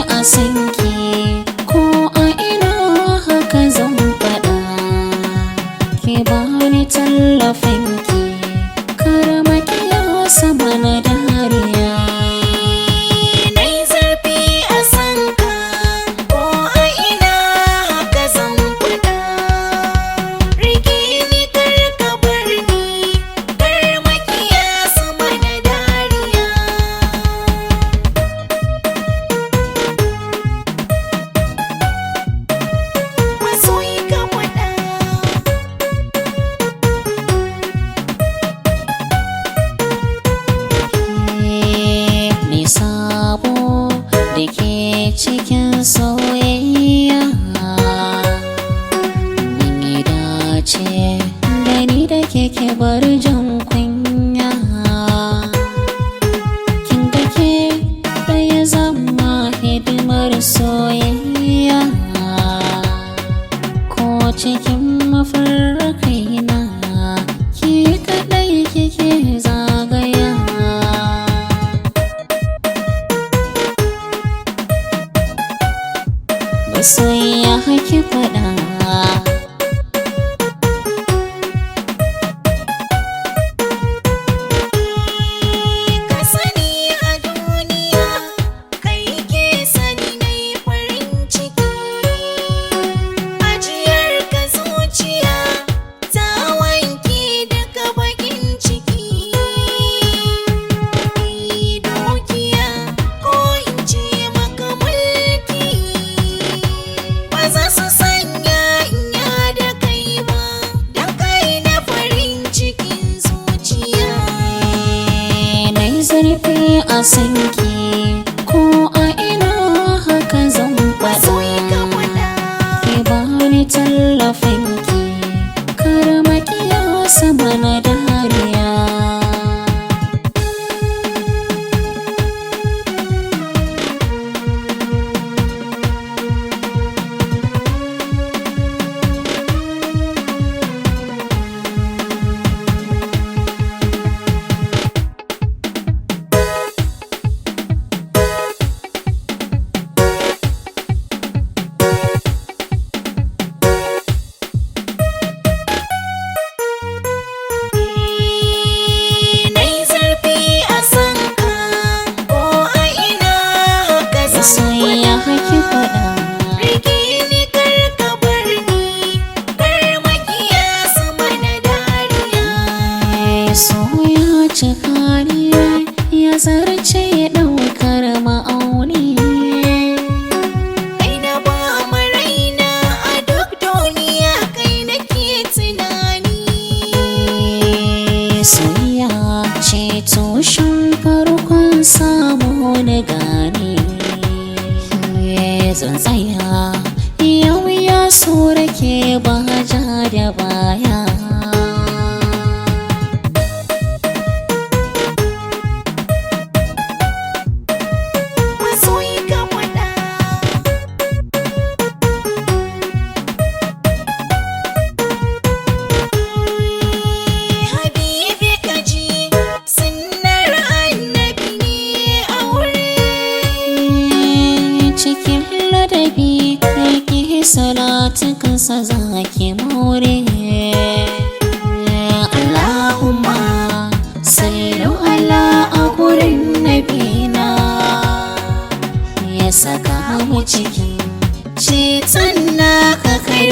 a sanki ko a ina haka zan faɗa. Ki bani tallafinki kar makiya sama na dariya. Nai zurfi a sanka ko a ina haka zan faɗa. Rike ni kar ka bar ni, kar makiya sama na dariya. Masoyi ka faɗa. Ni sabo da ke cikin soyayya, mun yi dace da ni da ke bar jan kunya. Kin ga ke ɗaya zama hidimar soyayya, ko cikin mafarkaina ki kaɗai kike zagaya. Masoyiya ki faɗa. Ka sani a duniya, kai ke sani nai farin ciki. Ajiyar ka zuciya ta wanke daga bakin ciki. Dukiya ko in ce maka mulki, ba za su sanya inya da kai ba, dan kai na farin cikin zuciya. Nai zurfi a sanki ko a ina haka zan Masoyi ka faɗa. faɗa. Ki bani tallafinki kar makiya sama na dariya. Nai zurfi a sanka ko a ina haka zan Masoyiya faɗa. ki faɗa. Rike ni kar ka bar ni, kar makiya sama na dariya. So ya cika ne ya zarce ɗaukar ma'auni. Kai na ba ma raina a duk duniya, kai nake tunani. Soyayya ce tushen farkon samu na gane. Zan tsaya yau ya so rake ba ja da baya. Masoyi ka faɗa. Habibi ka ji sunnar annabi ne aure. Cikin ladabi rike salatu kansa zaki more. Allahumma sallu ala a gurin nabina, ya saka mu cikin ceton naka kai